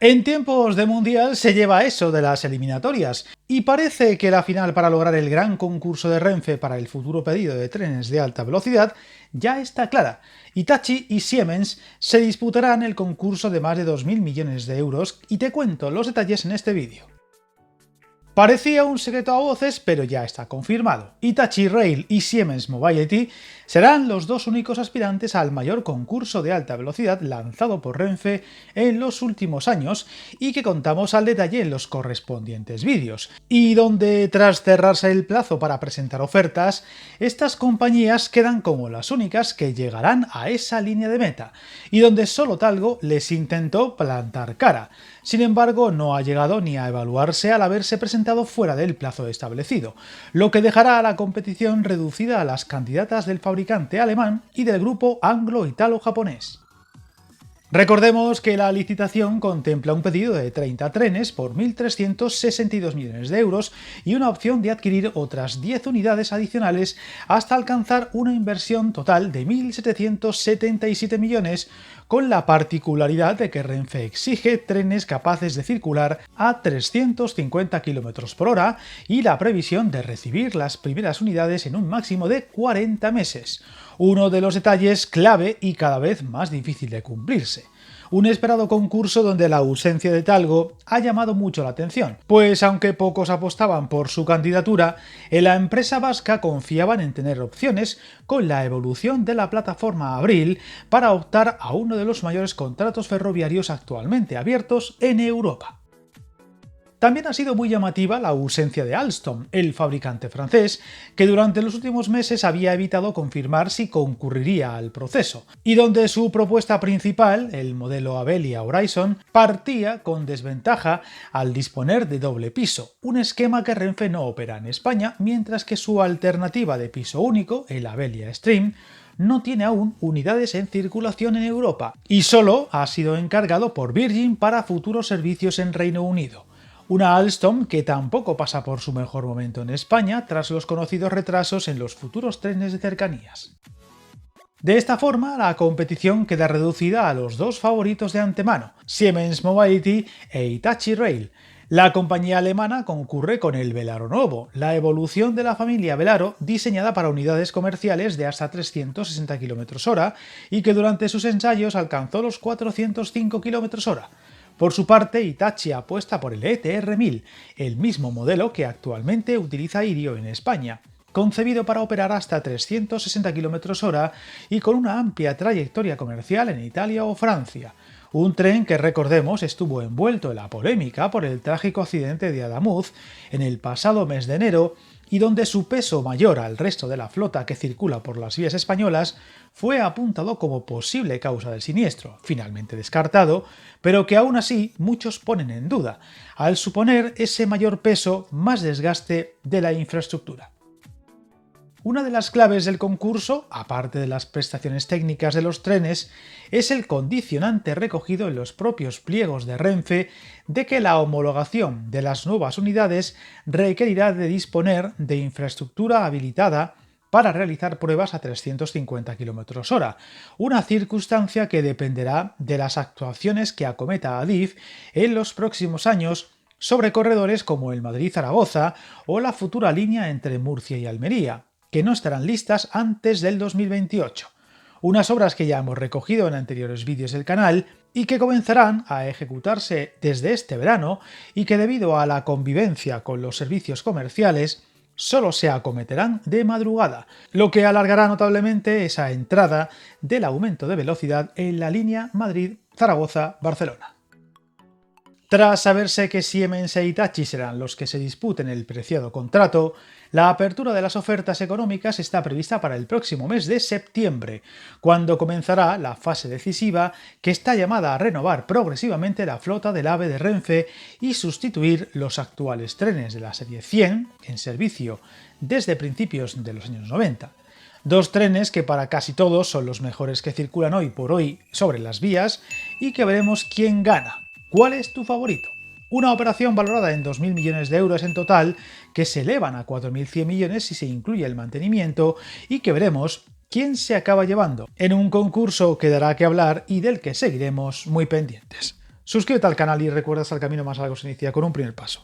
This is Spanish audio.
En tiempos de mundial se lleva eso de las eliminatorias, y parece que la final para lograr el gran concurso de Renfe para el futuro pedido de trenes de alta velocidad ya está clara. Hitachi y Siemens se disputarán el concurso de más de 2.000 millones de euros y te cuento los detalles en este vídeo. Parecía un secreto a voces, pero ya está confirmado. Hitachi Rail y Siemens Mobility serán los dos únicos aspirantes al mayor concurso de alta velocidad lanzado por Renfe en los últimos años y que contamos al detalle en los correspondientes vídeos, y donde tras cerrarse el plazo para presentar ofertas, estas compañías quedan como las únicas que llegarán a esa línea de meta, y donde solo Talgo les intentó plantar cara. Sin embargo, no ha llegado ni a evaluarse al haberse presentado fuera del plazo establecido, lo que dejará a la competición reducida a las candidatas del fabricante alemán y del grupo anglo-italo-japonés. Recordemos que la licitación contempla un pedido de 30 trenes por 1.362 millones de euros y una opción de adquirir otras 10 unidades adicionales hasta alcanzar una inversión total de 1.777 millones, con la particularidad de que Renfe exige trenes capaces de circular a 350 km por hora y la previsión de recibir las primeras unidades en un máximo de 40 meses. Uno de los detalles clave y cada vez más difícil de cumplirse. Un esperado concurso donde la ausencia de Talgo ha llamado mucho la atención, pues aunque pocos apostaban por su candidatura, en la empresa vasca confiaban en tener opciones con la evolución de la plataforma Abril para optar a uno de los mayores contratos ferroviarios actualmente abiertos en Europa. También ha sido muy llamativa la ausencia de Alstom, el fabricante francés, que durante los últimos meses había evitado confirmar si concurriría al proceso, y donde su propuesta principal, el modelo Avelia Horizon, partía con desventaja al disponer de doble piso, un esquema que Renfe no opera en España, mientras que su alternativa de piso único, el Avelia Stream, no tiene aún unidades en circulación en Europa, y solo ha sido encargado por Virgin para futuros servicios en Reino Unido. Una Alstom que tampoco pasa por su mejor momento en España tras los conocidos retrasos en los futuros trenes de cercanías. De esta forma, la competición queda reducida a los dos favoritos de antemano, Siemens Mobility e Hitachi Rail. La compañía alemana concurre con el Velaro Novo, la evolución de la familia Velaro diseñada para unidades comerciales de hasta 360 km/h y que durante sus ensayos alcanzó los 405 km/h. Por su parte, Hitachi apuesta por el ETR1000, el mismo modelo que actualmente utiliza Irio en España, concebido para operar hasta 360 km/h y con una amplia trayectoria comercial en Italia o Francia. Un tren que, recordemos, estuvo envuelto en la polémica por el trágico accidente de Adamuz en el pasado mes de enero y donde su peso mayor al resto de la flota que circula por las vías españolas fue apuntado como posible causa del siniestro, finalmente descartado, pero que aún así muchos ponen en duda, al suponer ese mayor peso más desgaste de la infraestructura. Una de las claves del concurso, aparte de las prestaciones técnicas de los trenes, es el condicionante recogido en los propios pliegos de Renfe de que la homologación de las nuevas unidades requerirá de disponer de infraestructura habilitada para realizar pruebas a 350 km/h, una circunstancia que dependerá de las actuaciones que acometa Adif en los próximos años sobre corredores como el Madrid-Zaragoza o la futura línea entre Murcia y Almería, que no estarán listas antes del 2028. Unas obras que ya hemos recogido en anteriores vídeos del canal y que comenzarán a ejecutarse desde este verano y que debido a la convivencia con los servicios comerciales solo se acometerán de madrugada, lo que alargará notablemente esa entrada del aumento de velocidad en la línea Madrid-Zaragoza-Barcelona. Tras saberse que Siemens e Hitachi serán los que se disputen el preciado contrato, la apertura de las ofertas económicas está prevista para el próximo mes de septiembre, cuando comenzará la fase decisiva que está llamada a renovar progresivamente la flota del AVE de Renfe y sustituir los actuales trenes de la serie 100 en servicio desde principios de los años 90. Dos trenes que para casi todos son los mejores que circulan hoy por hoy sobre las vías y que veremos quién gana. ¿Cuál es tu favorito? Una operación valorada en 2.000 millones de euros en total, que se elevan a 4.100 millones si se incluye el mantenimiento, y que veremos quién se acaba llevando en un concurso que dará que hablar y del que seguiremos muy pendientes. Suscríbete al canal y recuerda que el camino más largo se inicia con un primer paso.